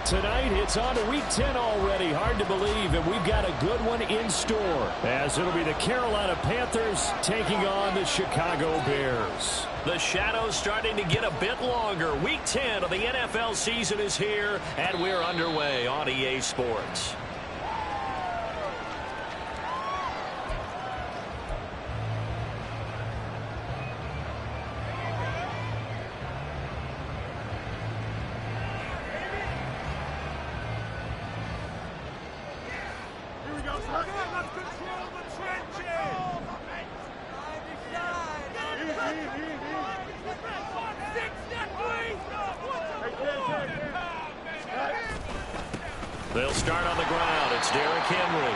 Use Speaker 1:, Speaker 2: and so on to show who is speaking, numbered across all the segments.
Speaker 1: Tonight, it's on to Week 10 already. Hard to believe, and we've got a good one in store, as it'll be the Carolina Panthers taking on the Chicago Bears. The shadow's starting to get a bit longer. Week 10 of the NFL season is here, and we're underway on EA Sports. They'll start on the ground. It's Derrick Henry.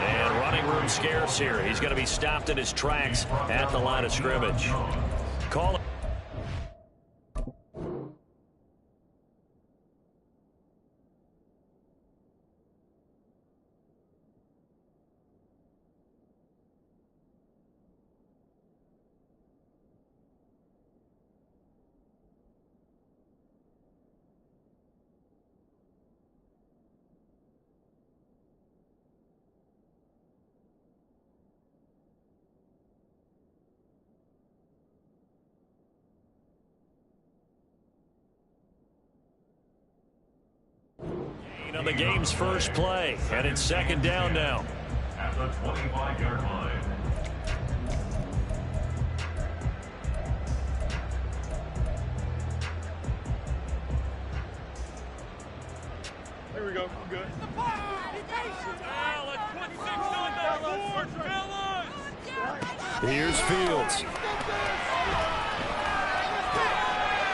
Speaker 1: And running room scarce here. He's going to be stopped in his tracks at the line of scrimmage. Call it. On the game's first play, and it's second down now. At the 25-yard line.
Speaker 2: Here we go. We're good.
Speaker 1: Here's Fields.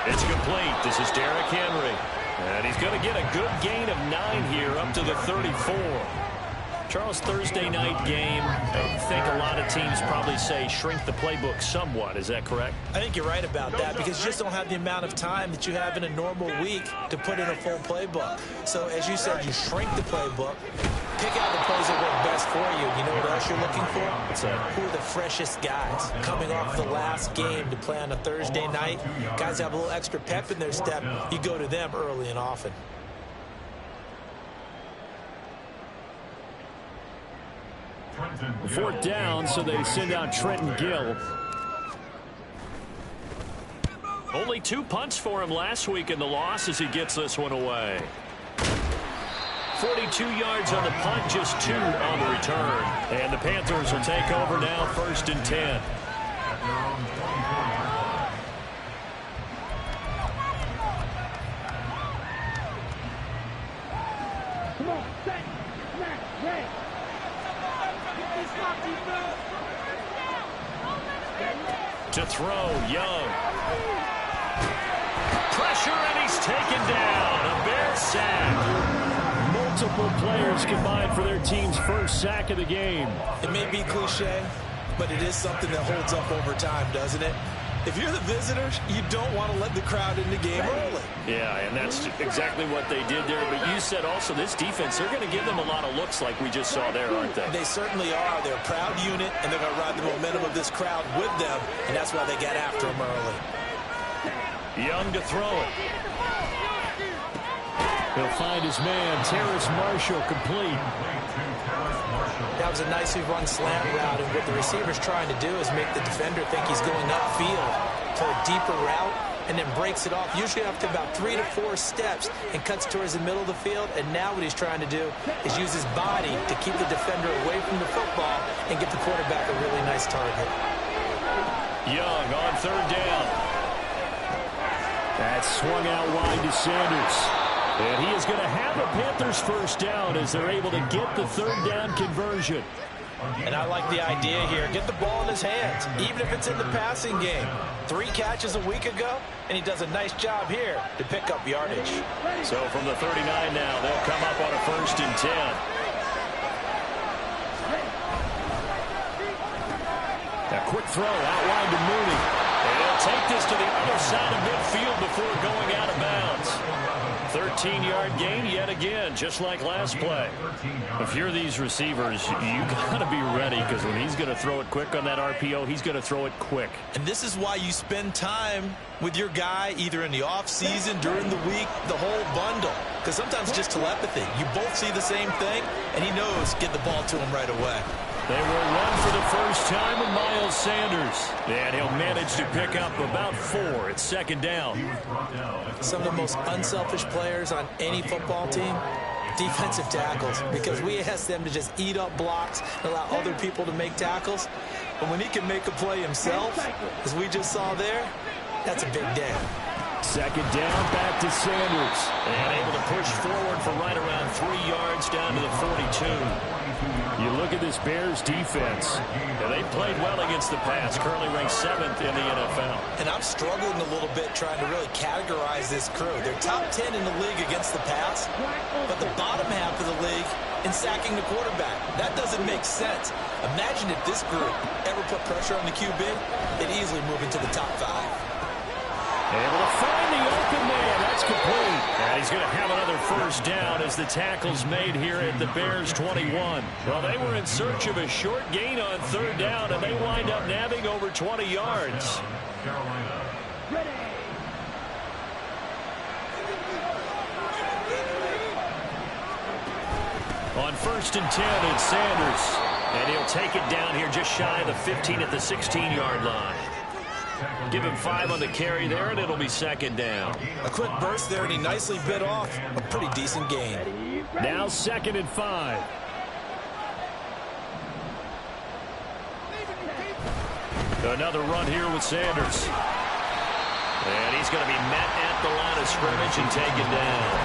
Speaker 1: It's complete. This is Derrick Henry. And he's going to get a good gain of 9 here up to the 34. Charles, Thursday night game, I think a lot of teams probably say shrink the playbook somewhat. Is that correct?
Speaker 3: I think you're right about that because you just don't have the amount of time that you have in a normal week to put in a full playbook. So, as you said, you shrink the playbook, pick out the plays that work best for you. You know what else you're looking for?
Speaker 1: What's that?
Speaker 3: Who are the freshest guys coming off the last game to play on a Thursday night? Guys have a little extra pep in their step. You go to them early and often.
Speaker 1: Fourth down, so they send out Trenton Gill. Only 2 punts for him last week in the loss as he gets this one away. 42 yards on the punt, just 2 on the return. And the Panthers will take over now, 1st and 10. To throw, Young. Pressure, and he's taken down. A Bear sack. Multiple players combined for their team's first sack of the game.
Speaker 3: It may be cliche, but it is something that holds up over time, doesn't it? If you're the visitors, you don't want to let the crowd in the game early.
Speaker 1: Yeah, and that's exactly what they did there. But you said also this defense, they're going to give them a lot of looks like we just saw there, aren't they?
Speaker 3: They certainly are. They're a proud unit, and they're going to ride the momentum of this crowd with them, and that's why they get after them early.
Speaker 1: Young to throw it. He'll find his man, Terrace Marshall, complete.
Speaker 3: That was a nicely run slant route, and what the receiver's trying to do is make the defender think he's going upfield for a deeper route, and then breaks it off, usually after about 3 to 4 steps, and cuts towards the middle of the field. And now what he's trying to do is use his body to keep the defender away from the football and get the quarterback a really nice target.
Speaker 1: Young on 3rd down. That swung out wide to Sanders. And he is going to have a Panthers first down as they're able to get the 3rd down conversion.
Speaker 3: And I like the idea here. Get the ball in his hands, even if it's in the passing game. 3 catches a week ago, and he does a nice job here to pick up yardage.
Speaker 1: So from the 39 now, they'll come up on a 1st and 10. A quick throw out wide to Mooney. And he'll take this to the other side of midfield before going out of bounds. 3rd 13-yard gain yet again, just like last play. If you're these receivers, you got to be ready, because when he's going to throw it quick on that RPO, he's going to throw it quick.
Speaker 3: And this is why you spend time with your guy either in the offseason, during the week, the whole bundle. Because sometimes just telepathy. You both see the same thing, and he knows get the ball to him right away.
Speaker 1: They will run for the first time with Miles Sanders. And he'll manage to pick up about 4 at second down.
Speaker 3: Some of the most unselfish players on any football team, defensive tackles, because we ask them to just eat up blocks and allow other people to make tackles. But when he can make a play himself, as we just saw there, that's a big day.
Speaker 1: Second down, back to Sanders. And able to push forward for right around 3 yards down to the 42. You look at this Bears defense, and they played well against the pass, currently ranked 7th in the NFL.
Speaker 3: And I'm struggling a little bit trying to really categorize this crew. They're top 10 in the league against the pass, but the bottom half of the league in sacking the quarterback. That doesn't make sense. Imagine if this group ever put pressure on the QB, they'd easily move into the top 5.
Speaker 1: Able to find the open man. That's complete. And he's going to have another first down as the tackle's made here at the Bears 21. Well, they were in search of a short gain on third down, and they wind up nabbing over 20 yards. On 1st and 10, it's Sanders. And he'll take it down here just shy of the 15 at the 16-yard line. Give him 5 on the carry there, and it'll be second down.
Speaker 3: A quick burst there, and he nicely bit off a pretty decent gain.
Speaker 1: Now 2nd and 5. Another run here with Sanders. And he's going to be met at the line of scrimmage and taken down.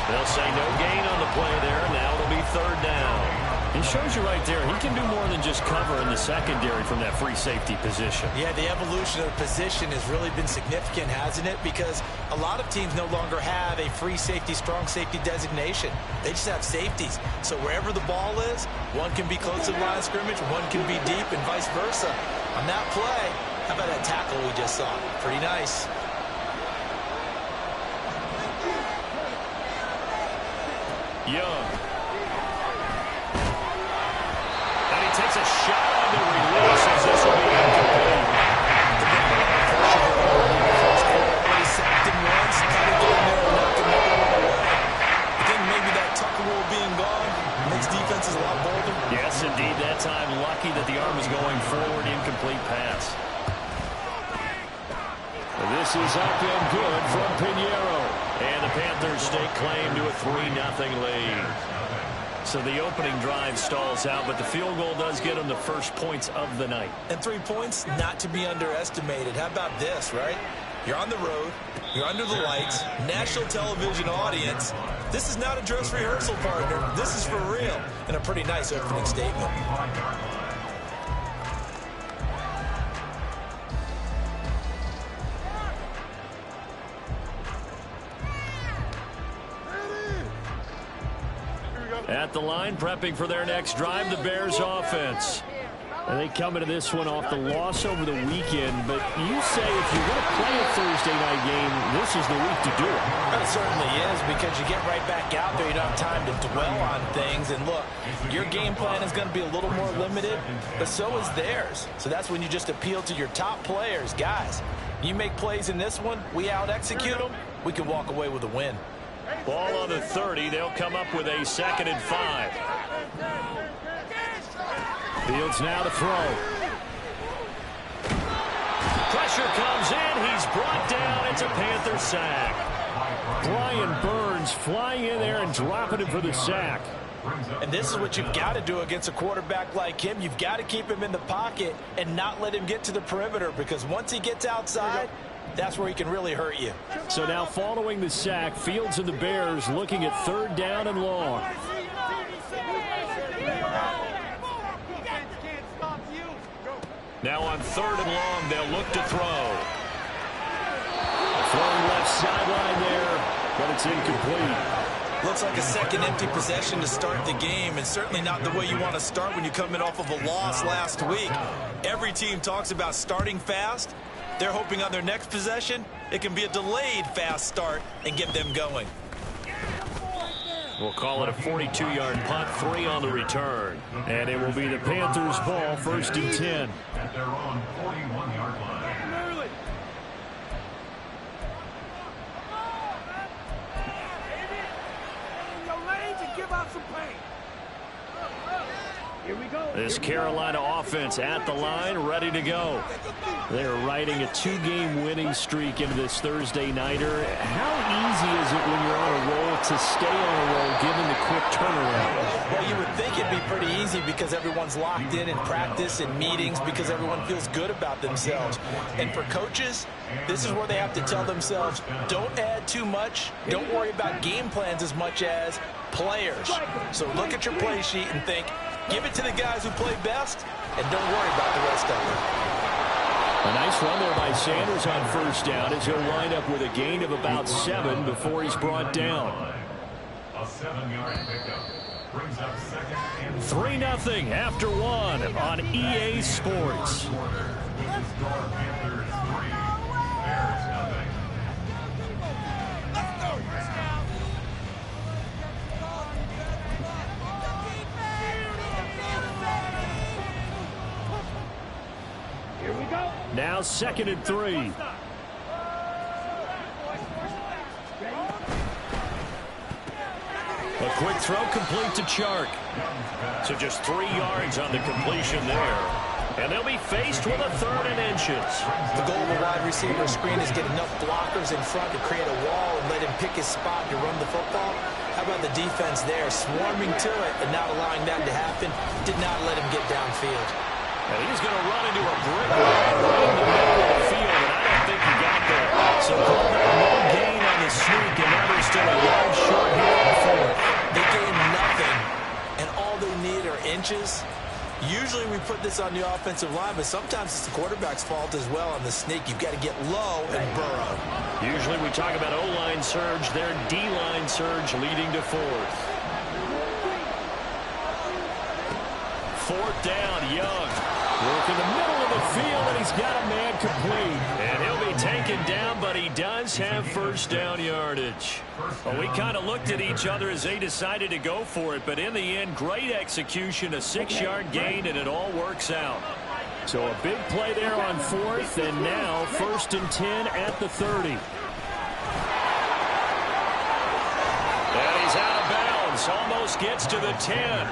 Speaker 1: They'll say no gain on the play there. Now it'll be third down. It shows you right there, he can do more than just cover in the secondary from that free safety position.
Speaker 3: Yeah, the evolution of the position has really been significant, hasn't it? Because a lot of teams no longer have a free safety, strong safety designation. They just have safeties. So wherever the ball is, one can be close to the line of scrimmage, one can be deep, and vice versa. On that play, how about that tackle we just saw? Pretty nice.
Speaker 1: Young. Takes a shot on the release as this will be incomplete.
Speaker 3: He sacked him once, got to get in there and knock him away. I think maybe that tucker rule being gone makes defenses a lot bolder.
Speaker 1: Yes, indeed. That time lucky that the arm was going forward. Incomplete pass. This is up and good from Pinheiro. And the Panthers stake claim to a 3-0 lead. So the opening drive stalls out, but the field goal does get them the first points of the night.
Speaker 3: And 3 points, not to be underestimated. How about this, right? You're on the road. You're under the lights. National television audience. This is not a dress rehearsal, partner. This is for real. And a pretty nice opening statement.
Speaker 1: At the line, prepping for their next drive, the Bears offense. And they come into this one off the loss over the weekend, but you say if you're going to play a Thursday night game, this is the week to do it.
Speaker 3: It certainly is, because you get right back out there. You don't have time to dwell on things. And look, your game plan is going to be a little more limited, but so is theirs. So that's when you just appeal to your top players. Guys, you make plays in this one, we out-execute them, we can walk away with a win.
Speaker 1: Ball on the 30. They'll come up with a 2nd and 5. Fields now to throw. Pressure comes in. He's brought down. It's a Panther sack. Brian Burns flying in there and dropping him for the sack.
Speaker 3: And this is what you've got to do against a quarterback like him. You've got to keep him in the pocket and not let him get to the perimeter, because once he gets outside, that's where he can really hurt you.
Speaker 1: So now following the sack, Fields and the Bears looking at 3rd down and long. Now on 3rd and long, they'll look to throw. Throwing left sideline there, but it's incomplete.
Speaker 3: Looks like a second empty possession to start the game, and certainly not the way you want to start when you come in off of a loss last week. Every team talks about starting fast. They're hoping on their next possession, it can be a delayed fast start and get them going.
Speaker 1: We'll call it a 42-yard punt, 3 on the return. And it will be the Panthers' ball, 1st and 10.
Speaker 4: At their own 41-yard line.
Speaker 1: This Carolina offense at the line, ready to go. They're riding a 2-game winning streak into this Thursday nighter. How easy is it when you're on a roll to stay on a roll given the quick turnaround?
Speaker 3: Well, you would think it'd be pretty easy because everyone's locked in practice and meetings because everyone feels good about themselves. And for coaches, this is where they have to tell themselves, don't add too much. Don't worry about game plans as much as players. So look at your play sheet and think, give it to the guys who play best, and don't worry about the rest of them.
Speaker 1: A nice run there by Sanders on 1st down as he'll wind up with a gain of about 7 before he's brought down.
Speaker 4: A 7-yard pickup brings up 2nd and
Speaker 1: 3-0 after 1 on EA Sports.
Speaker 4: Panthers 3, Bears nothing.
Speaker 1: Now 2nd and 3. A quick throw complete to Chark. So just 3 yards on the completion there. And they'll be faced with a 3rd and inches.
Speaker 3: The goal of a wide receiver screen is get enough blockers in front to create a wall and let him pick his spot to run the football. How about the defense there, swarming to it and not allowing that to happen? Did not let him get downfield.
Speaker 1: And he's going to run into a brick wall right in the middle of the field, and I don't think he got there. So call that no gain on the sneak, and now they're still a yard short here on 4th.
Speaker 3: They gain nothing, and all they need are inches. Usually we put this on the offensive line, but sometimes it's the quarterback's fault as well on the sneak. You've got to get low and burrow.
Speaker 1: Usually we talk about O-line surge, their D-line surge leading to 4th. 4th down, Young. Work in the middle of the field, and he's got a man complete. And he'll be taken down, but he does have 1st down yardage. Well, we kind of looked at each other as they decided to go for it, but in the end, great execution, a 6-yard gain, and it all works out. So a big play there on 4th, and now 1st and 10 at the 30. And he's out of bounds, almost gets to the 10.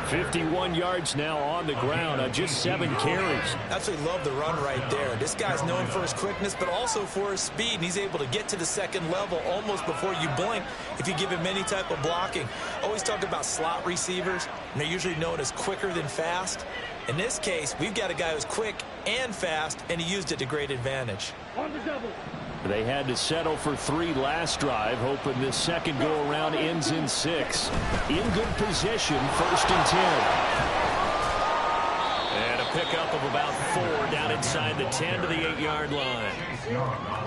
Speaker 1: 51 yards now on the ground on just 7 carries.
Speaker 3: Absolutely love the run right there. This guy's known for his quickness, but also for his speed. And he's able to get to the 2nd level almost before you blink if you give him any type of blocking. Always talk about slot receivers, and they're usually known as quicker than fast. In this case, we've got a guy who's quick and fast, and he used it to great advantage.
Speaker 2: On the double.
Speaker 1: They had to settle for 3 last drive, hoping this second go-around ends in 6. In good position, 1st and 10. And a pickup of about 4 down inside the 10 to the 8-yard line.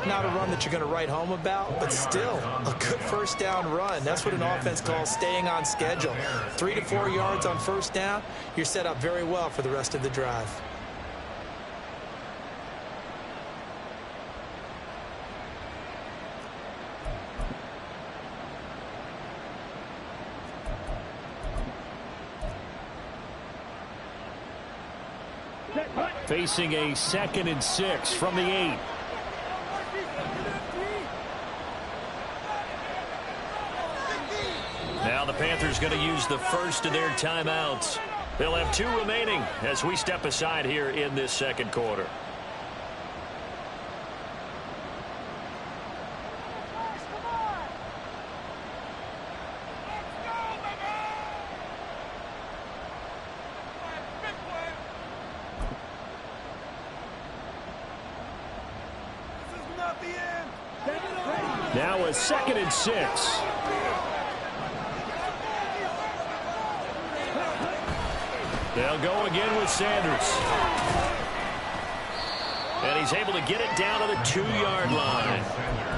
Speaker 3: Not a run that you're going to write home about, but still a good 1st down run. That's what an offense calls staying on schedule. 3 to 4 yards on 1st down, you're set up very well for the rest of the drive.
Speaker 1: Facing a 2nd and 6 from the 8. Now the Panthers going to use the first of their timeouts. They'll have 2 remaining as we step aside here in this 2nd quarter. Now a 2nd and 6. They'll go again with Sanders. And he's able to get it down to the 2-yard line.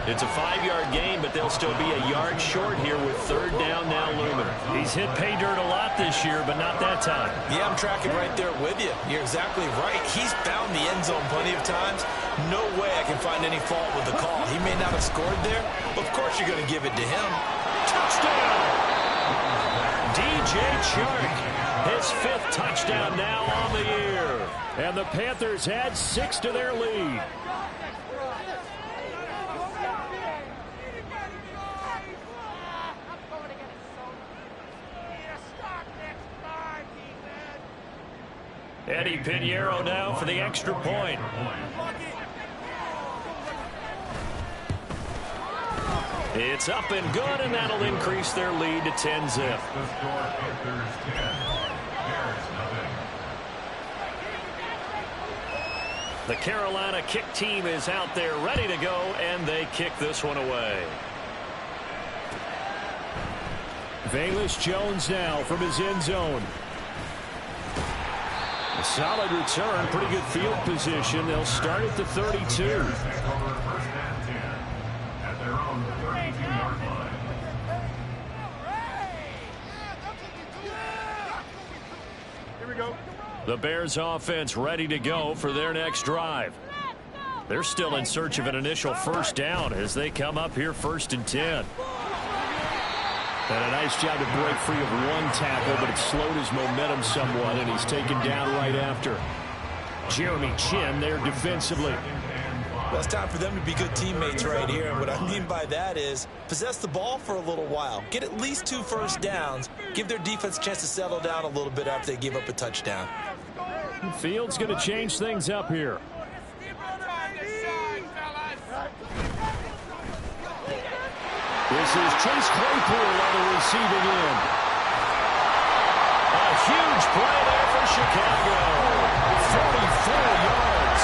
Speaker 1: It's a 5-yard gain, but they'll still be a yard short here with 3rd down now looming. He's hit pay dirt a lot this year, but not that time.
Speaker 3: Yeah, I'm tracking right there with you. You're exactly right. He's found the end zone plenty of times. No way I can find any fault with the call. He may not have scored there, but of course you're going to give it to him.
Speaker 1: Touchdown! DJ Chark, his 5th touchdown now on the year. And the Panthers add 6 to their lead. Eddie Pinheiro now for the extra point. It's up and good, and that'll increase their lead to 10-zip. The Carolina kick team is out there ready to go, and they kick this one away. Velus Jones now from his end zone. A solid return, pretty good field position. They'll start at the 32.
Speaker 4: At their own 32-yard line.
Speaker 2: Here we go.
Speaker 1: The Bears offense ready to go for their next drive. They're still in search of an initial first down as they come up here 1st and 10. And a nice job to break free of one tackle, but it slowed his momentum somewhat, and he's taken down right after. Jeremy Chin there defensively.
Speaker 3: Well, it's time for them to be good teammates right here. And what I mean by that is possess the ball for a little while. Get at least 2 first downs. Give their defense a chance to settle down a little bit after they give up a touchdown.
Speaker 1: Field's going to change things up here. This is Chase Claypool on the receiving end. A huge play there for Chicago. 44 yards.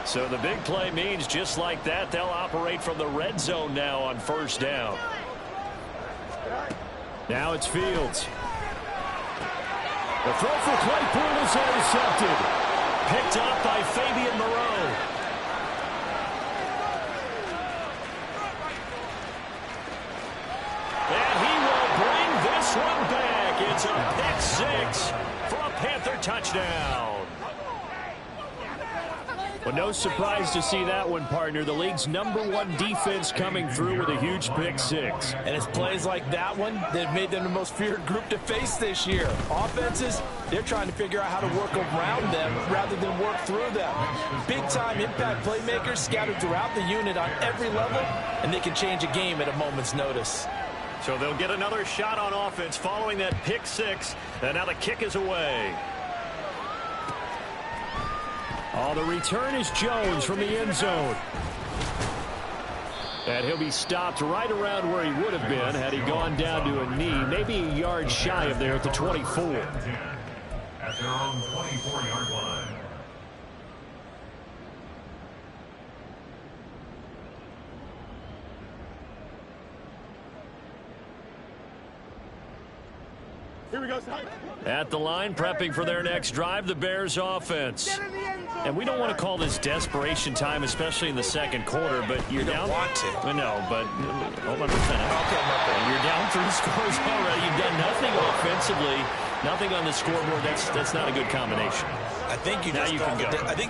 Speaker 1: So the big play means just like that, they'll operate from the red zone now on 1st down. Now it's Fields. The throw for Claypool is intercepted. Picked up by Fabian Moreau. And he will bring this one back. It's a pick 6 for a Panther touchdown. Well, no surprise to see that one, partner. The league's #1 defense coming through with a huge pick 6.
Speaker 3: And it's plays like that one that have made them the most feared group to face this year. Offenses, they're trying to figure out how to work around them rather than work through them. Big-time impact playmakers scattered throughout the unit on every level, and they can change a game at a moment's notice.
Speaker 1: So they'll get another shot on offense following that pick 6, and now the kick is away. Oh, the return is Jones from the end zone. And he'll be stopped right around where he would have been had he gone down to a knee, maybe a yard shy of there at the 24.
Speaker 4: At their own 24-yard line.
Speaker 2: Here we go.
Speaker 1: At the line, prepping for their next drive, the Bears offense. And we don't want to call this desperation time, especially in the second quarter, but you're down.
Speaker 3: Want to.
Speaker 1: I know, but hold on a minute.
Speaker 3: Okay.
Speaker 1: You're down 3 scores already. You've done nothing offensively, nothing on the scoreboard. That's not a good combination.
Speaker 3: I think you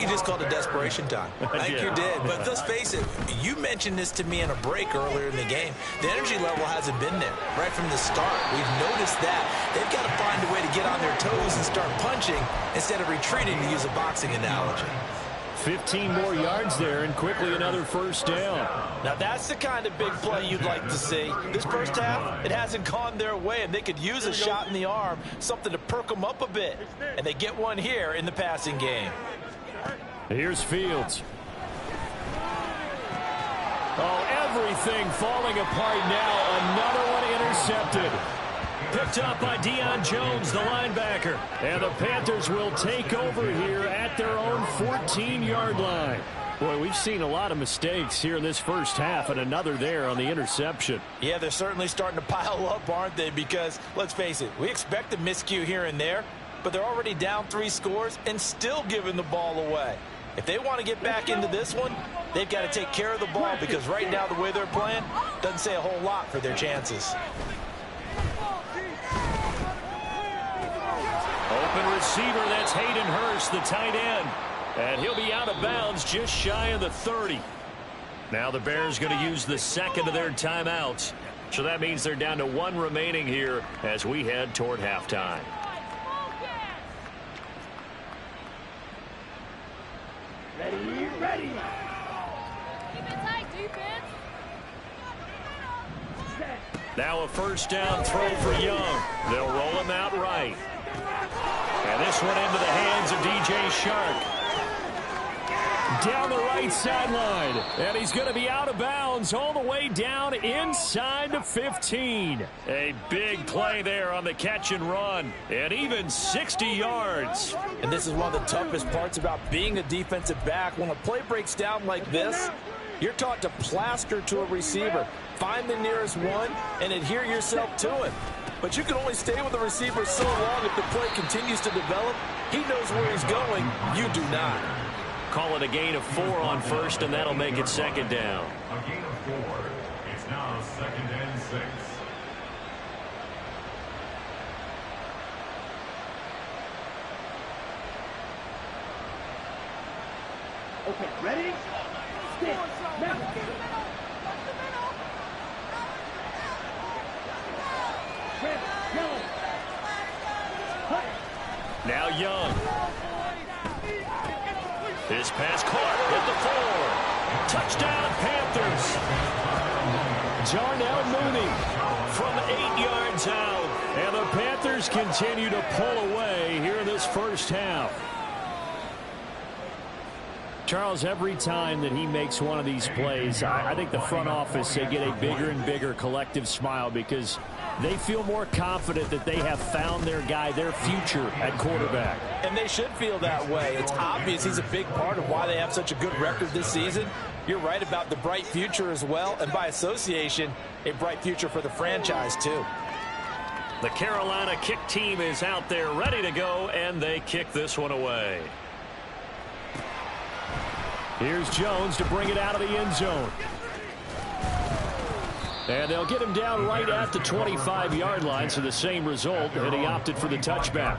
Speaker 3: just called it desperation time. I think you did. But let's face it, you mentioned this to me in a break earlier in the game. The energy level hasn't been there right from the start. We've noticed that. They've got to find a way to get on their toes and start punching instead of retreating, to use a boxing analogy.
Speaker 1: 15 more yards there, and quickly another first down.
Speaker 3: Now that's the kind of big play you'd like to see. This first half, it hasn't gone their way, and they could use a shot in the arm, something to perk them up a bit. And they get one here in the passing game.
Speaker 1: Here's Fields. Oh, everything falling apart now. Another one intercepted. Picked up by Deion Jones, the linebacker. And the Panthers will take over here at their own 14-yard line. Boy, we've seen a lot of mistakes here in this first half, and another there on the interception.
Speaker 3: Yeah, they're certainly starting to pile up, aren't they? Because, let's face it, we expect a miscue here and there, but they're already down 3 scores and still giving the ball away. If they want to get back into this one, they've got to take care of the ball, because right now the way they're playing doesn't say a whole lot for their chances.
Speaker 1: Open receiver, that's Hayden Hurst, the tight end. And he'll be out of bounds just shy of the 30. Now the Bears going to use the second of their timeouts. So that means they're down to one remaining here as we head toward halftime.
Speaker 2: Ready.
Speaker 5: Keep it tight, defense.
Speaker 1: Now a first down throw for Young. They'll roll him out right. And this one into the hands of DJ Shark. Down the right sideline. And he's going to be out of bounds all the way down inside the 15. A big play there on the catch and run. And even 60 yards.
Speaker 3: And this is one of the toughest parts about being a defensive back. When a play breaks down like this, you're taught to plaster to a receiver. Find the nearest one and adhere yourself to it. But you can only stay with the receiver so long if the play continues to develop. He knows where he's going. You do not.
Speaker 1: Call it a gain of 4 on first, and that'll make it second down.
Speaker 4: A gain of 4. It's now 2nd and 6.
Speaker 2: Okay, ready? Stick. Now.
Speaker 1: Now Young. His pass caught at the 4. Touchdown, Panthers. Darnell Mooney from 8 yards out. And the Panthers continue to pull away here in this first half. Charles, every time that he makes one of these plays, I think the front office, they get a bigger and bigger collective smile because they feel more confident that they have found their guy, their future at quarterback.
Speaker 3: And they should feel that way. It's obvious he's a big part of why they have such a good record this season. You're right about the bright future as well, and by association, a bright future for the franchise too.
Speaker 1: The Carolina kick team is out there ready to go, and they kick this one away. Here's Jones to bring it out of the end zone. And they'll get him down right at the 25-yard line, so the same result, and he opted for the touchback.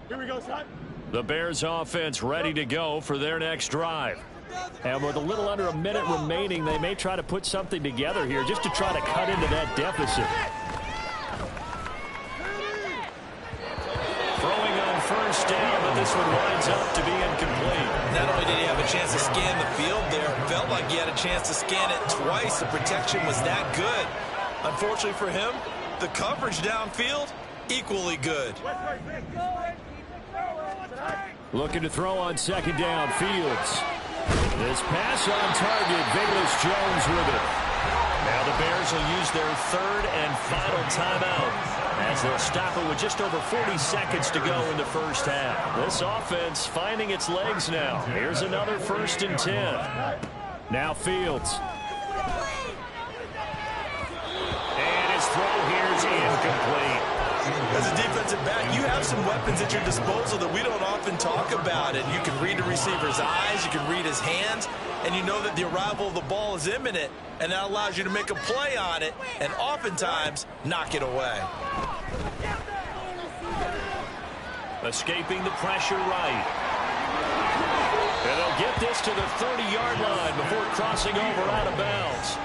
Speaker 2: Here we go, son.
Speaker 1: The Bears offense ready to go for their next drive. And with a little under a minute remaining, they may try to put something together here just to try to cut into that deficit. Throwing on first down, but this one winds up to be incomplete.
Speaker 3: Not only did he have a chance to scan the field there, it felt like he had a chance to scan it twice. The protection was that good. Unfortunately for him, the coverage downfield, equally good.
Speaker 1: Looking to throw on second down, Fields. This pass on target, Velus Jones with it. Now the Bears will use their third and final timeout as they'll stop it with just over 40 seconds to go in the first half. This offense finding its legs now. Here's another 1st and 10. Now Fields. And his throw here is incomplete.
Speaker 3: As a defensive back, you have some weapons at your disposal that we don't often talk about. And you can read the receiver's eyes, you can read his hands, and you know that the arrival of the ball is imminent, and that allows you to make a play on it and oftentimes knock it away.
Speaker 1: Escaping the pressure right. And they'll get this to the 30-yard line before crossing over out of bounds.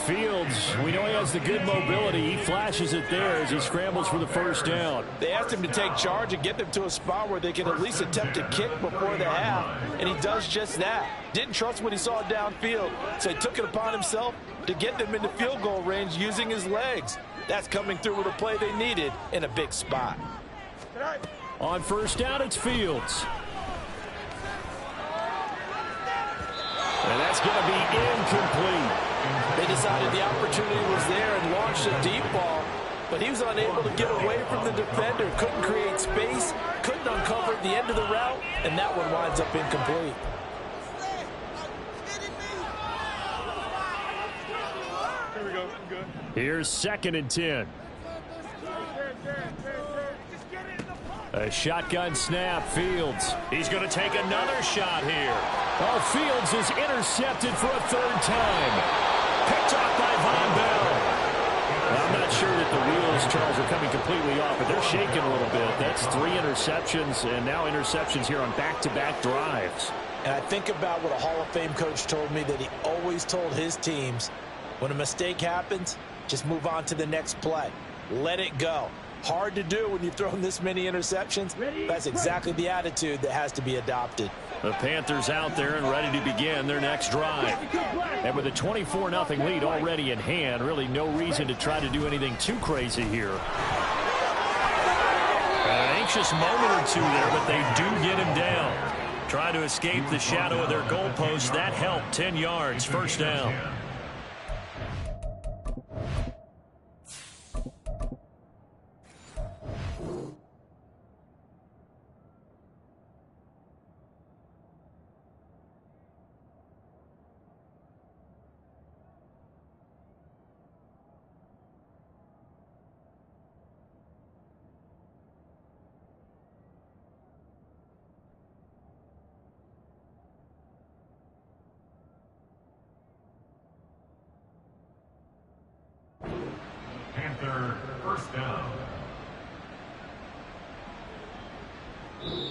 Speaker 1: Fields, we know he has the good mobility. He flashes it there as he scrambles for the first down.
Speaker 3: They asked him to take charge and get them to a spot where they can at least attempt to kick before the half, and he does just that. Didn't trust what he saw downfield, so he took it upon himself to get them into field goal range using his legs. That's coming through with a play they needed in a big spot.
Speaker 1: On first down, it's Fields. And that's going to be incomplete.
Speaker 3: They decided the opportunity was there and launched a deep ball, but he was unable to get away from the defender, couldn't create space, couldn't uncover at the end of the route, and that one winds up incomplete.
Speaker 2: Here we go. Good.
Speaker 1: Here's 2nd and 10. A shotgun snap, Fields. He's going to take another shot here. Oh, Fields is intercepted for a third time. Picked off by Von Bell. I'm not sure that the wheels, Charles, are coming completely off, but they're shaking a little bit. That's 3 interceptions, and now interceptions here on back-to-back drives.
Speaker 3: And I think about what a Hall of Fame coach told me, that he always told his teams, when a mistake happens, just move on to the next play. Let it go. Hard to do when you've thrown this many interceptions. That's exactly the attitude that has to be adopted.
Speaker 1: The Panthers out there and ready to begin their next drive. And with a 24-0 lead already in hand, really no reason to try to do anything too crazy here. An anxious moment or two there, but they do get him down. Trying to escape the shadow of their goalpost. That helped. 10 yards, first down.
Speaker 4: First down.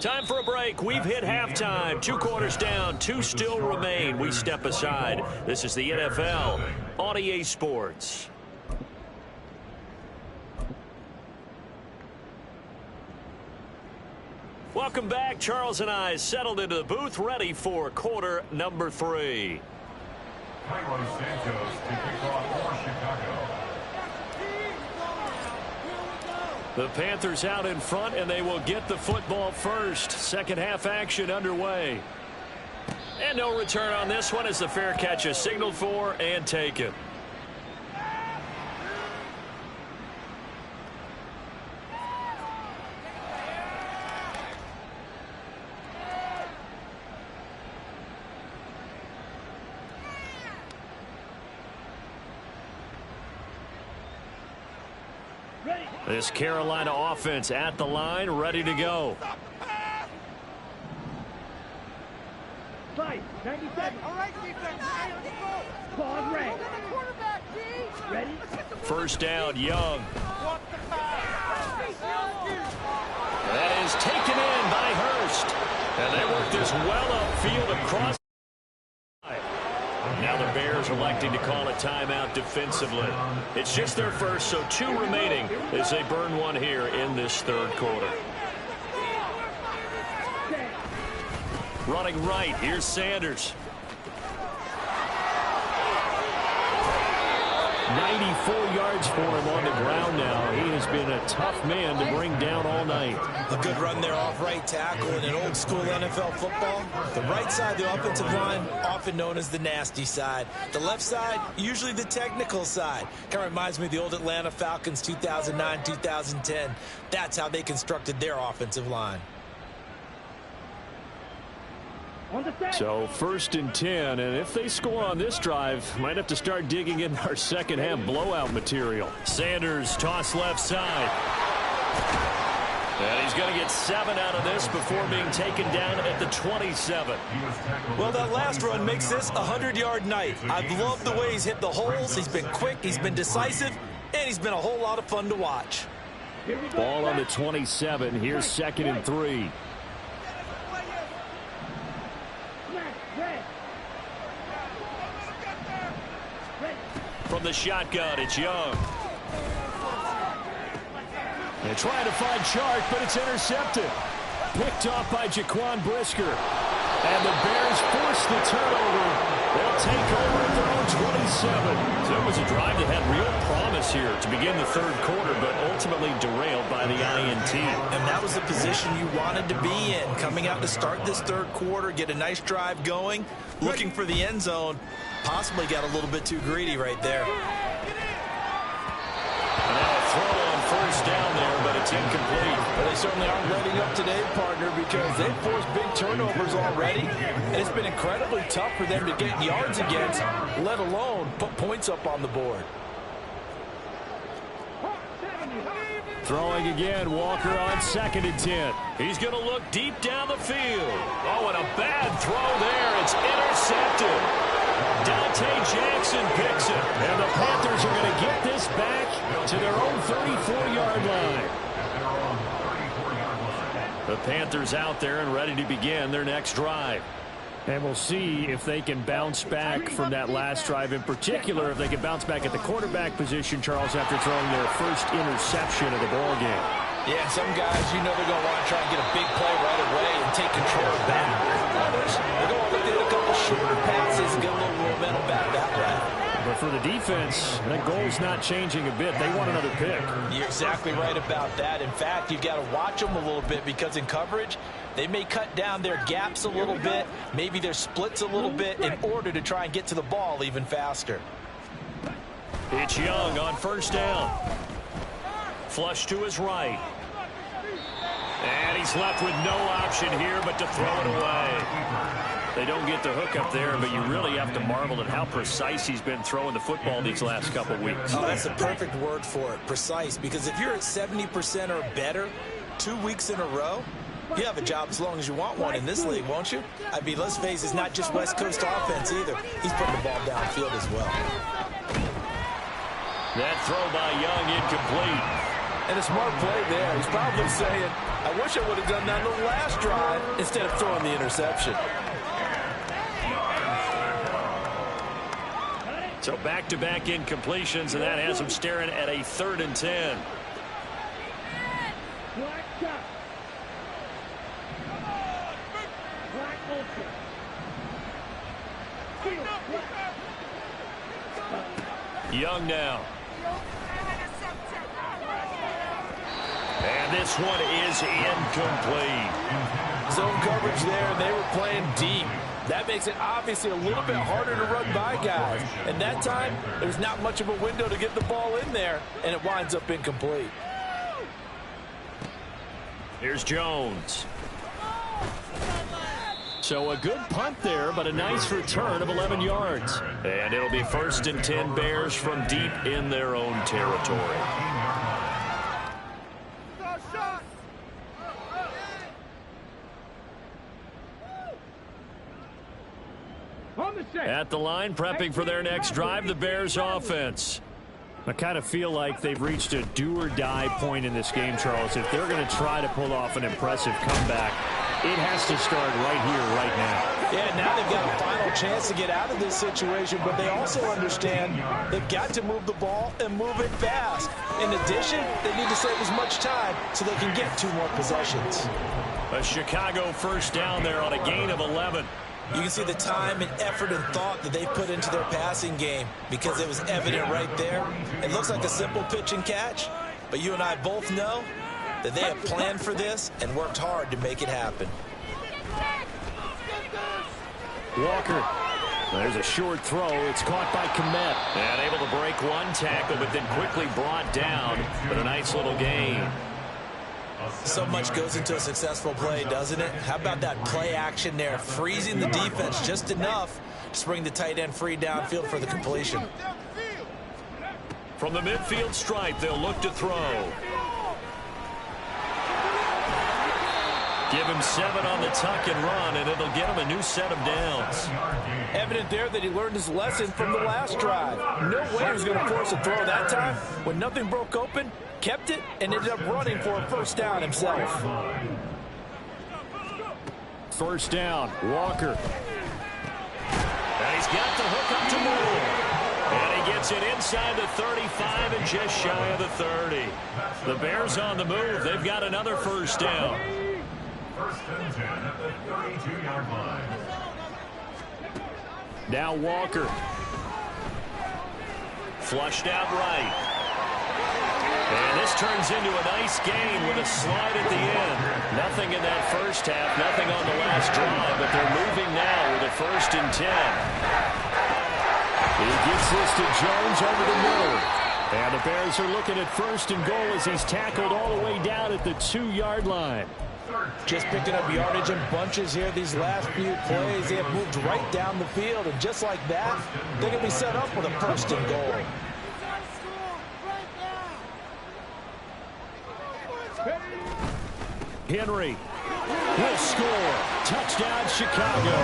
Speaker 1: Time for a break. We've hit halftime. 2 quarters down. 2 still remain. We step aside. This is the NFL on EA Sports. Welcome back. Charles and I settled into the booth, ready for quarter number 3.
Speaker 4: Cairo Santos to kick off for Chicago.
Speaker 1: The Panthers out in front, and they will get the football first. Second half action underway. And no return on this one as the fair catch is signaled for and taken. This Carolina offense at the line, ready to go.
Speaker 2: 97. All right, defense. Ball red. Ready?
Speaker 1: First down, Young. That is taken in by Hurst. And they work this well upfield across. Now the Bears electing to call a timeout defensively. It's just their first, so 2 remaining as they burn one here in this third quarter. Running right, here's Sanders. 94 yards for him on the ground now. He has been a tough man to bring down all night.
Speaker 3: A good run there off right tackle in an old school NFL football. The right side, the offensive line, often known as the nasty side. The left side, usually the technical side. Kind of reminds me of the old Atlanta Falcons 2009, 2010. That's how they constructed their offensive line.
Speaker 1: So 1st and 10, and if they score on this drive, might have to start digging in our second half blowout material. Sanders toss left side. And he's going to get 7 out of this before being taken down at the 27.
Speaker 3: Well, that last run makes this a 100-yard night. I've loved the way he's hit the holes. He's been quick, he's been decisive, and he's been a whole lot of fun to watch.
Speaker 1: Ball on the 27. Here's 2nd and 3. From the shotgun, it's Young. They're trying to find Chark, but it's intercepted. Picked off by Jaquan Brisker. And the Bears force the turnover. They'll take over at their own 27. So it was a drive that had real promise here to begin the third quarter, but ultimately derailed by the INT.
Speaker 3: And that was the position you wanted to be in. Coming out to start this third quarter, get a nice drive going, looking for the end zone. Possibly got a little bit too greedy right there.
Speaker 1: Now a throw on first down there, but it's incomplete.
Speaker 6: Well, they certainly aren't letting up today, partner, because they've forced big turnovers already, and it's been incredibly tough for them to get yards against, let alone put points up on the board.
Speaker 1: Throwing again, Walker on 2nd and 10. He's going to look deep down the field. Oh, and a bad throw there. It's intercepted. Dante Jackson picks it. And the Panthers are going to get this back to their own 34-yard line. The Panthers out there and ready to begin their next drive. And we'll see if they can bounce back from that last drive, in particular, if they can bounce back at the quarterback position, Charles, after throwing their first interception of the ball game.
Speaker 6: Yeah, some guys, you know they're going to want to try and get a big play right away and take control back. Others, they're going to look at a couple shorter passes and get a little momentum back that way.
Speaker 1: But for the defense, that goal's not changing a bit. They want another pick.
Speaker 6: You're exactly right about that. In fact, you've got to watch them a little bit because in coverage, they may cut down their gaps a little bit, maybe their splits a little bit in order to try and get to the ball even faster.
Speaker 1: It's Young on 1st down. Flush to his right. And he's left with no option here but to throw it away. They don't get the hook up there, but you really have to marvel at how precise he's been throwing the football these last couple weeks.
Speaker 3: Oh, that's the perfect word for it, precise, because if you're at 70% or better 2 weeks in a row, you have a job as long as you want one in this league, won't you? I mean, let's face it, it's not just West Coast offense either. He's putting the ball downfield as well.
Speaker 1: That throw by Young incomplete.
Speaker 6: And a smart play there. He's probably saying, I wish I would have done that on the last drive instead of throwing the interception.
Speaker 1: So back-to-back incompletions, and that has him staring at a 3rd and 10. Young now. And this one is incomplete.
Speaker 6: Zone coverage there, and they were playing deep. That makes it obviously a little bit harder to run by guys. And that time, there's not much of a window to get the ball in there, and it winds up incomplete.
Speaker 1: Here's Jones. So a good punt there, but a nice return of 11 yards. And it'll be 1st and 10 Bears from deep in their own territory. At the line, prepping for their next drive, the Bears offense. I kind of feel like they've reached a do-or-die point in this game, Charles. If they're going to try to pull off an impressive comeback, it has to start right here, right now.
Speaker 6: Yeah, now they've got a final chance to get out of this situation, but they also understand they've got to move the ball and move it fast. In addition, they need to save as much time so they can get 2 more possessions.
Speaker 1: A Chicago 1st down there on a gain of 11.
Speaker 3: You can see the time and effort and thought that they put into their passing game because it was evident right there. It looks like a simple pitch and catch, but you and I both know that they have planned for this and worked hard to make it happen.
Speaker 1: Walker. There's a short throw. It's caught by Kmet. And able to break 1 tackle, but then quickly brought down with a nice little gain.
Speaker 3: So much goes into a successful play, doesn't it? How about that play action there, freezing the defense just enough to bring the tight end free downfield for the completion.
Speaker 1: From the midfield stripe, they'll look to throw. Give him 7 on the tuck and run, and it'll get him a new set of downs.
Speaker 6: Evident there that he learned his lesson from the last drive. No way he was going to force a throw that time. When nothing broke open, kept it, and ended up running for a 1st down himself.
Speaker 1: 1st down, Walker. And he's got the hook up to Moore. And he gets it inside the 35 and just shy of the 30. The Bears on the move. They've got another 1st down.
Speaker 4: 1st and 10 at the 32-yard line.
Speaker 1: Now Walker. Flushed out right. And this turns into a nice gain with a slide at the end. Nothing in that 1st half, nothing on the last drive, but they're moving now with a 1st and 10. He gets this to Jones over the middle. And the Bears are looking at 1st and goal as he's tackled all the way down at the 2-yard line.
Speaker 6: Just picking up yardage in bunches here these last few plays. They have moved right down the field, and just like that, they're going to be set up with a 1st and goal.
Speaker 1: Henry will score. Touchdown, Chicago.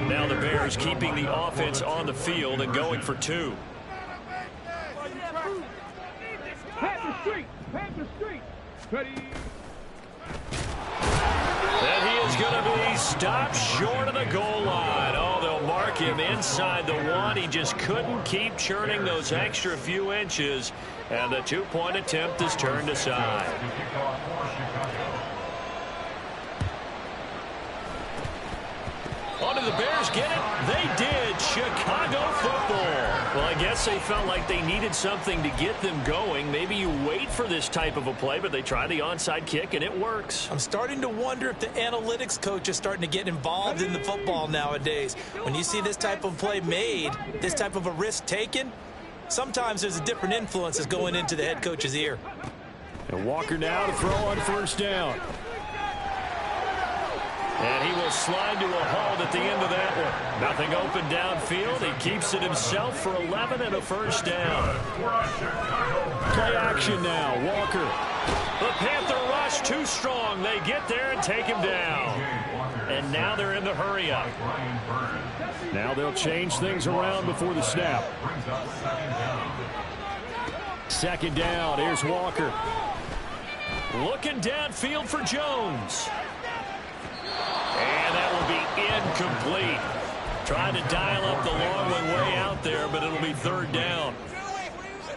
Speaker 1: Now the Bears keeping the offense on the field and going for two.
Speaker 2: Panther Street. Ready.
Speaker 1: And he is going to be stopped short of the goal line. Oh, they'll mark him inside the one. He just couldn't keep churning those extra few inches, and the two-point attempt is turned aside. Oh, did the Bears get it? They did. Chicago football. Well, I guess they felt like they needed something to get them going. Maybe you wait for this type of a play, but they try the onside kick, and it works.
Speaker 3: I'm starting to wonder if the analytics coach is starting to get involved in the football nowadays. When you see this type of play made, this type of a risk taken, sometimes there's a different influence that's going into the head coach's ear.
Speaker 1: And Walker now to throw on first down. And he will slide to a halt at the end of that one. Nothing open downfield. He keeps it himself for 11 and a first down. Play action now. Walker. The Panther rush too strong. They get there and take him down. And now they're in the hurry up. Now they'll change things around before the snap. Second down. Here's Walker. Looking downfield for Jones. And that will be incomplete. Trying to dial up the long one way out there, but it'll be third down.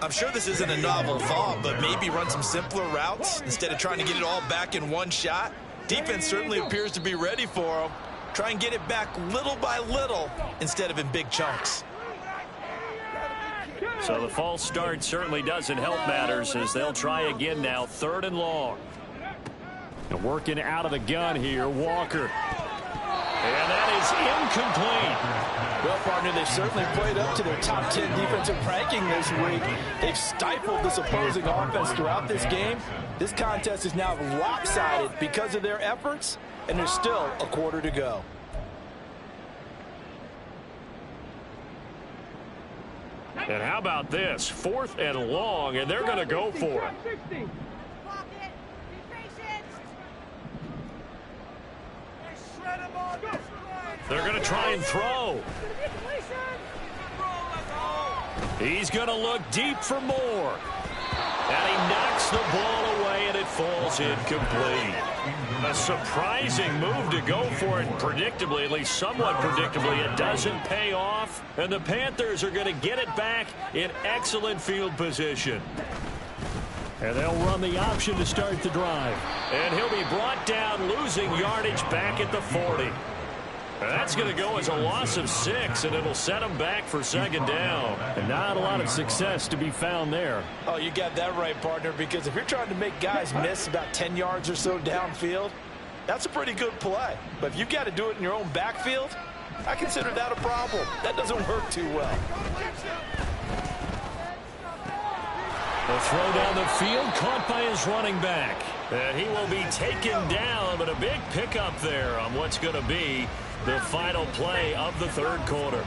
Speaker 3: I'm sure this isn't a novel thought, but maybe run some simpler routes instead of trying to get it all back in one shot. Defense certainly appears to be ready for them. Try and get it back little by little instead of in big chunks.
Speaker 1: So the false start certainly doesn't help matters as they'll try again now, third and long. And working out of the gun here, Walker. And that is incomplete.
Speaker 6: Well, partner, they've certainly played up to their top 10 defensive ranking this week. They've stifled this opposing offense throughout this game. This contest is now lopsided because of their efforts, and there's still a quarter to go.
Speaker 1: And how about this? Fourth and long, and they're going to go for it. They're going to try and throw. He's going to look deep for more. And he knocks the ball away, and it falls incomplete. A surprising move to go for it predictably, at least somewhat predictably. It doesn't pay off, and the Panthers are going to get it back in excellent field position. And they'll run the option to start the drive. And he'll be brought down, losing yardage back at the 40. That's going to go as a loss of 6, and it'll set him back for second down. And not a lot of success to be found there.
Speaker 6: Oh, you got that right, partner, because if you're trying to make guys miss about 10 yards or so downfield, that's a pretty good play. But if you got to do it in your own backfield, I consider that a problem. That doesn't work too well.
Speaker 1: The throw down the field, caught by his running back. And he will be taken down, but a big pickup there on what's going to be the final play of the third quarter.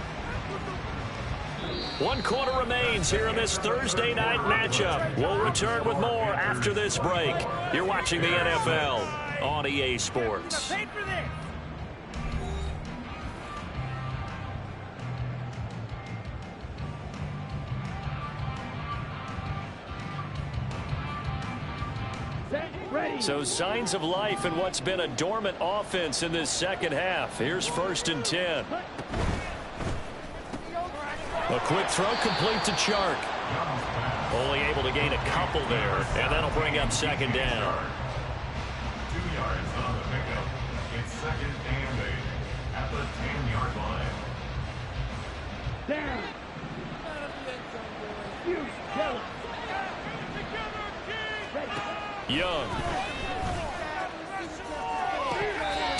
Speaker 1: 1 quarter remains here in this Thursday night matchup. We'll return with more after this break. You're watching the NFL on EA Sports. So signs of life in what's been a dormant offense in this second half. Here's 1st and 10. A quick throw complete to Chark. Only able to gain a couple there, and that'll bring up second down.
Speaker 4: 2 yards on the pickup. It's 2nd and 8 at the 10-yard line.
Speaker 2: Down.
Speaker 1: Young.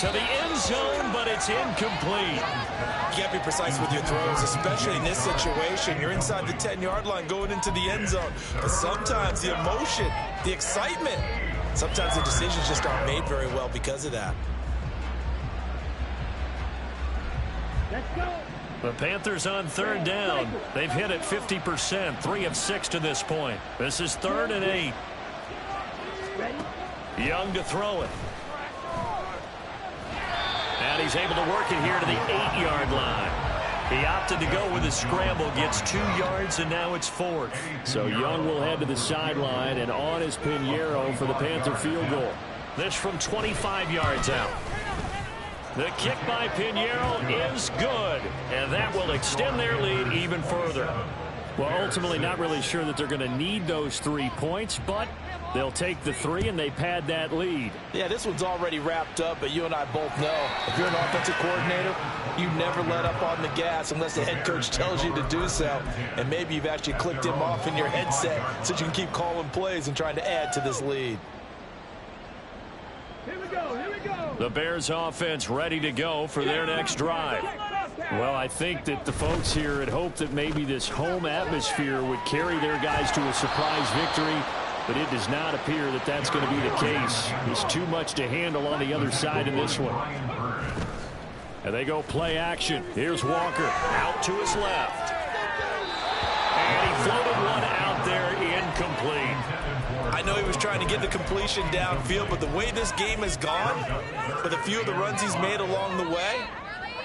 Speaker 1: To the end zone, but it's incomplete.
Speaker 3: You got to be precise with your throws, especially in this situation. You're inside the 10-yard line going into the end zone. But sometimes the emotion, the excitement
Speaker 6: Sometimes the decisions just aren't made very well because of that.
Speaker 2: Let's go.
Speaker 1: The Panthers on third down. They've hit it 50%, 3 of 6 to this point. This is 3rd and 8. Young to throw it. And he's able to work it here to the 8-yard line. He opted to go with a scramble, gets 2 yards, and now it's 4th. So Young will head to the sideline, and on is Pinheiro for the Panther field goal. This from 25 yards out. The kick by Pinheiro is good, and that will extend their lead even further. Well, ultimately not really sure that they're going to need those 3 points, but they'll take the 3 and they pad that lead.
Speaker 6: Yeah, this one's already wrapped up, but you and I both know if you're an offensive coordinator, you never let up on the gas unless the head coach tells you to do so. And maybe you've actually clicked him off in your headset so you can keep calling plays and trying to add to this lead.
Speaker 2: Here we go. Here we go.
Speaker 1: The Bears offense ready to go for their next drive. Well, I think that the folks here had hoped that maybe this home atmosphere would carry their guys to a surprise victory, but it does not appear that that's going to be the case. There's too much to handle on the other side in this one. And they go play action. Here's Walker out to his left. And he floated one out there, incomplete.
Speaker 6: I know he was trying to get the completion downfield, but the way this game has gone, with a few of the runs he's made along the way,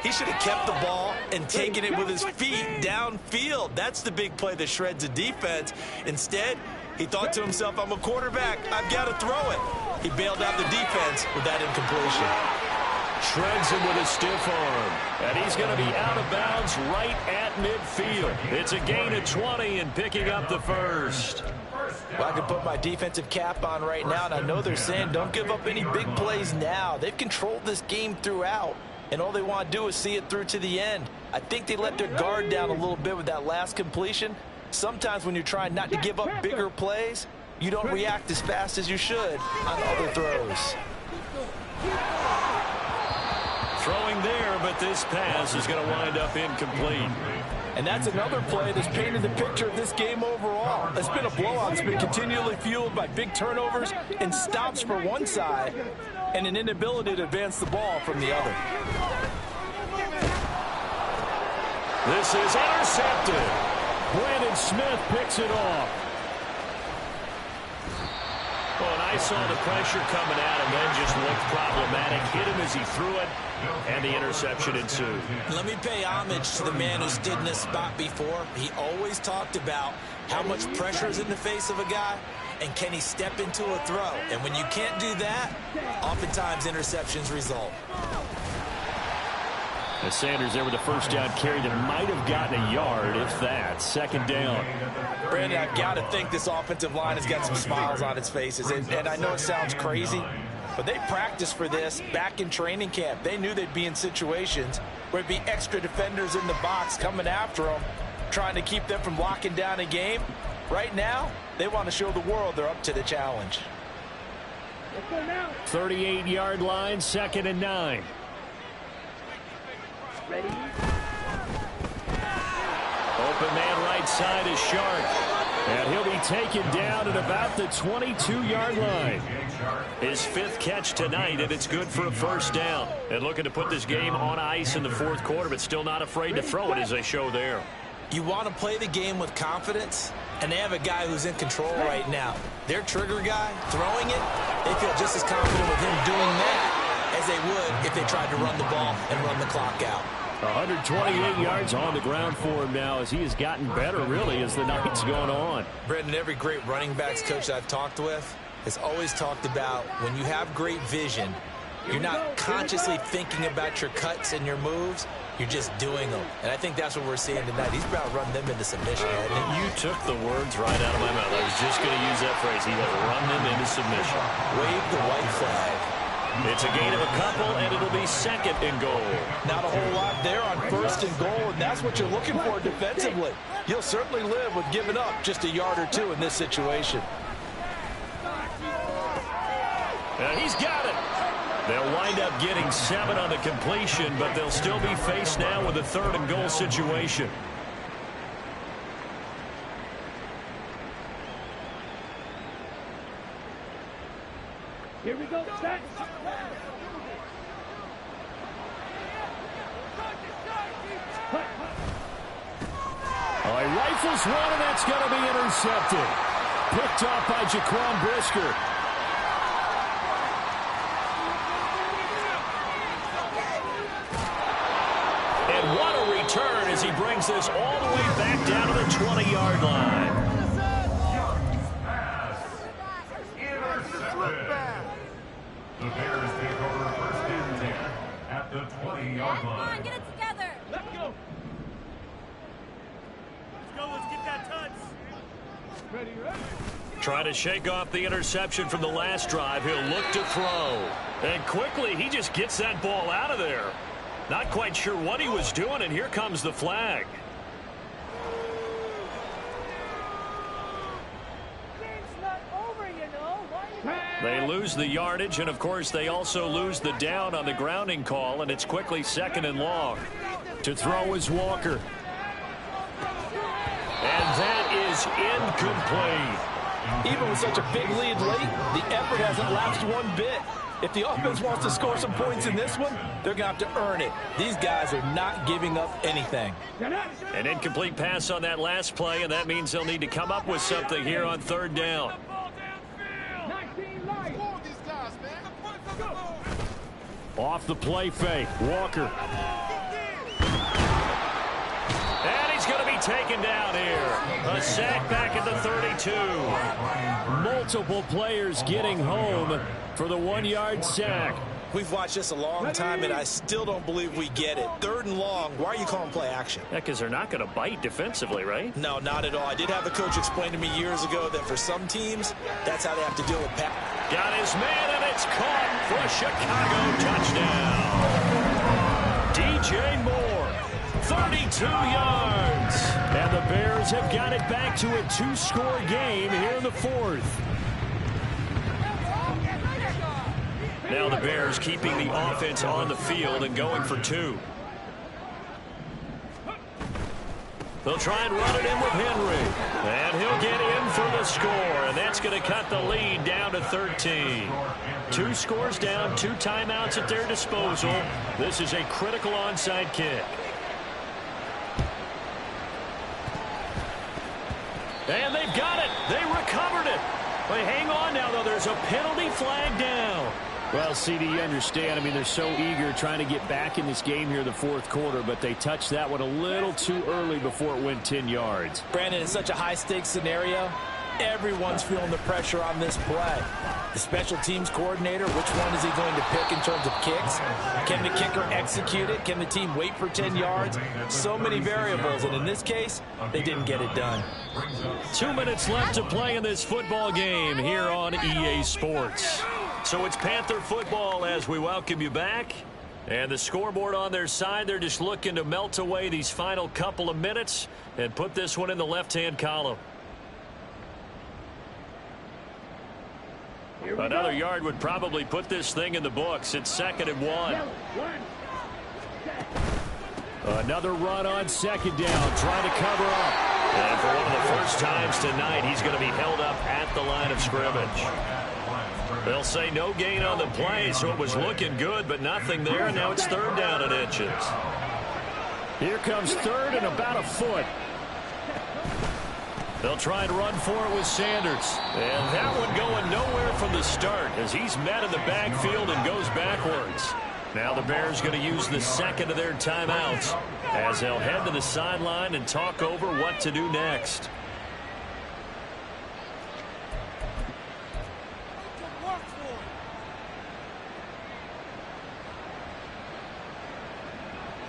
Speaker 6: he should have kept the ball and taken it with his feet downfield. That's the big play that shreds a defense. Instead, he thought to himself, I'm a quarterback. I've got to throw it. He bailed out the defense with that incompletion.
Speaker 1: Shreds him with a stiff arm. And he's going to be out of bounds right at midfield. It's a gain of 20 and picking up the first.
Speaker 6: Well, I can put my defensive cap on right now, and I know they're saying don't give up any big plays now. They've controlled this game throughout, and all they want to do is see it through to the end. I think they let their guard down a little bit with that last completion. Sometimes when you're trying not to give up bigger plays, you don't react as fast as you should on other throws.
Speaker 1: Throwing there, but this pass is going to wind up incomplete.
Speaker 6: And that's another play that's painted the picture of this game overall. It's been a blowout. It's been continually fueled by big turnovers and stops for one side and an inability to advance the ball from the other.
Speaker 1: This is intercepted. Brandon Smith picks it off. Well, and I saw the pressure coming at him, then just looked problematic. Hit him as he threw it, and the interception ensued.
Speaker 6: Let me pay homage to the man who stood in this spot before. He always talked about how much pressure is in the face of a guy, and can he step into a throw. And when you can't do that, oftentimes interceptions result.
Speaker 1: As Sanders there with the first down carry that might have gotten a yard, if that. 2nd down.
Speaker 6: Brandon, I've got to think this offensive line has got some smiles on its faces. And I know it sounds crazy, but they practiced for this back in training camp. They knew they'd be in situations where there'd be extra defenders in the box coming after them, trying to keep them from locking down a game. Right now, they want to show the world they're up to the challenge.
Speaker 1: 38-yard line, 2nd and 9.
Speaker 2: Ready?
Speaker 1: Open man right side is Sharp. And he'll be taken down at about the 22-yard line. His 5th catch tonight, and it's good for a first down. And looking to put this game on ice in the 4th quarter, but still not afraid to throw it as they show there.
Speaker 6: You want to play the game with confidence, and they have a guy who's in control right now. Their trigger guy, throwing it, they feel just as confident with him doing that as they would if they tried to run the ball and run the clock out.
Speaker 1: 128 yards on the ground for him now as he has gotten better, really, as the night's gone on.
Speaker 6: Brendan, every great running backs coach I've talked with has always talked about when you have great vision, you're not consciously thinking about your cuts and your moves. You're just doing them. And I think that's what we're seeing tonight. He's about to run them into submission, hasn't he?
Speaker 1: You took the words right out of my mouth. I was just going to use that phrase. He will run them into submission.
Speaker 6: Wave the white flag.
Speaker 1: It's a gain of a couple, and it'll be 2nd and goal.
Speaker 6: Not a whole lot there on 1st and goal, and that's what you're looking for defensively. You'll certainly live with giving up just a yard or two in this situation.
Speaker 1: And he's got it. They'll wind up getting 7 on the completion, but they'll still be faced now with a 3rd and goal situation.
Speaker 2: Here we go. Set.
Speaker 1: Oh, he rifles one, and that's going to be intercepted. Picked off by Jaquan Brisker. And what a return as he brings this all the way back down to the 20-yard line.
Speaker 4: The Bears take over first and 10 at the 20-yard line.
Speaker 5: Come on, get it together.
Speaker 2: Let's go. Let's get that touch. Ready.
Speaker 1: Trying to shake off the interception from the last drive. He'll look to throw. And quickly, he just gets that ball out of there. Not quite sure what he was doing, and here comes the flag. They lose the yardage, and of course they also lose the down on the grounding call, and it's quickly 2nd and long. To throw is Walker. And that is incomplete.
Speaker 6: Even with such a big lead late, the effort hasn't lapsed one bit. If the offense wants to score some points in this one, they're going to have to earn it. These guys are not giving up anything.
Speaker 1: An incomplete pass on that last play, and that means they'll need to come up with something here on 3rd down. Off the play fake, Walker. And he's going to be taken down here. A sack back at the 32. Multiple players getting home for the 1-yard sack.
Speaker 6: We've watched this a long time, and I still don't believe we get it. 3rd and long, why are you calling play action?
Speaker 1: Yeah, because they're not going to bite defensively, right?
Speaker 6: No, not at all. I did have a coach explain to me years ago that for some teams, that's how they have to deal with pass.
Speaker 1: Got his man, and it's caught for a Chicago touchdown. DJ Moore, 32 yards. And the Bears have got it back to a 2-score game here in the 4th. Now the Bears keeping the offense on the field and going for 2. They'll try and run it in with Henry. And he'll get in for the score. And that's going to cut the lead down to 13. 2 scores down, 2 timeouts at their disposal. This is a critical onside kick. And they've got it. They recovered it. They hang on now, though. There's a penalty flag down. Well, CD, you understand. I mean, they're so eager trying to get back in this game here in the 4th quarter, but they touched that one a little too early before it went 10 yards.
Speaker 6: Brandon, in such a high-stakes scenario, everyone's feeling the pressure on this play. The special teams coordinator, which one is he going to pick in terms of kicks? Can the kicker execute it? Can the team wait for 10 yards? So many variables, and in this case, they didn't get it done.
Speaker 1: 2 minutes left to play in this football game here on EA Sports. So it's Panther football as we welcome you back. And the scoreboard on their side, they're just looking to melt away these final couple of minutes and put this one in the left-hand column. Another yard would probably put this thing in the books. It's 2nd and 1. Another run on 2nd down, trying to cover up. And for one of the first times tonight, he's going to be held up at the line of scrimmage. They'll say no gain on the play, so it was looking good, but nothing there, and now it's 3rd down and inches. Here comes 3rd and about a foot. They'll try and run for it with Sanders. And that one going nowhere from the start as he's met in the backfield and goes backwards. Now the Bears going to use the 2nd of their timeouts as they'll head to the sideline and talk over what to do next.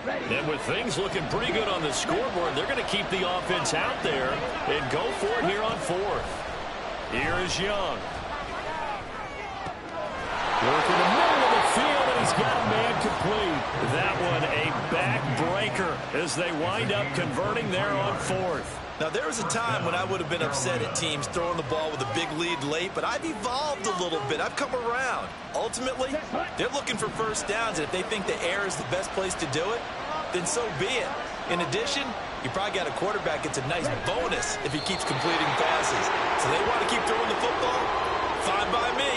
Speaker 1: And with things looking pretty good on the scoreboard, they're going to keep the offense out there and go for it here on 4th. Here is Young. Working the middle of the field, and he's got a man complete. That one a backbreaker as they wind up converting there on 4th.
Speaker 6: Now, there was a time when I would have been upset at teams throwing the ball with a big lead late, but I've evolved a little bit. I've come around. Ultimately, they're looking for first downs, and if they think the air is the best place to do it, then so be it. In addition, you probably got a quarterback that's a nice bonus if he keeps completing passes. So they want to keep throwing the football? Fine by me.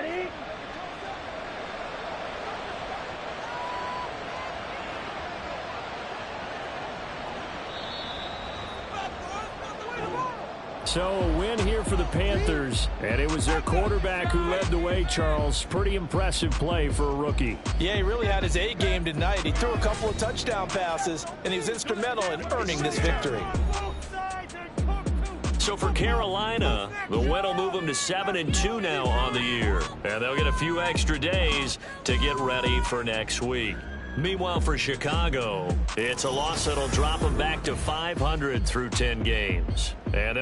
Speaker 2: Ready?
Speaker 1: So a win here for the Panthers, and it was their quarterback who led the way, Charles. Pretty impressive play for a rookie.
Speaker 6: Yeah, he really had his A game tonight. He threw a couple of touchdown passes, and he was instrumental in earning this victory.
Speaker 1: So for Carolina, the win will move them to 7-2 now on the year. And they'll get a few extra days to get ready for next week. Meanwhile, for Chicago, it's a loss that'll drop them back to 500 through 10 games. And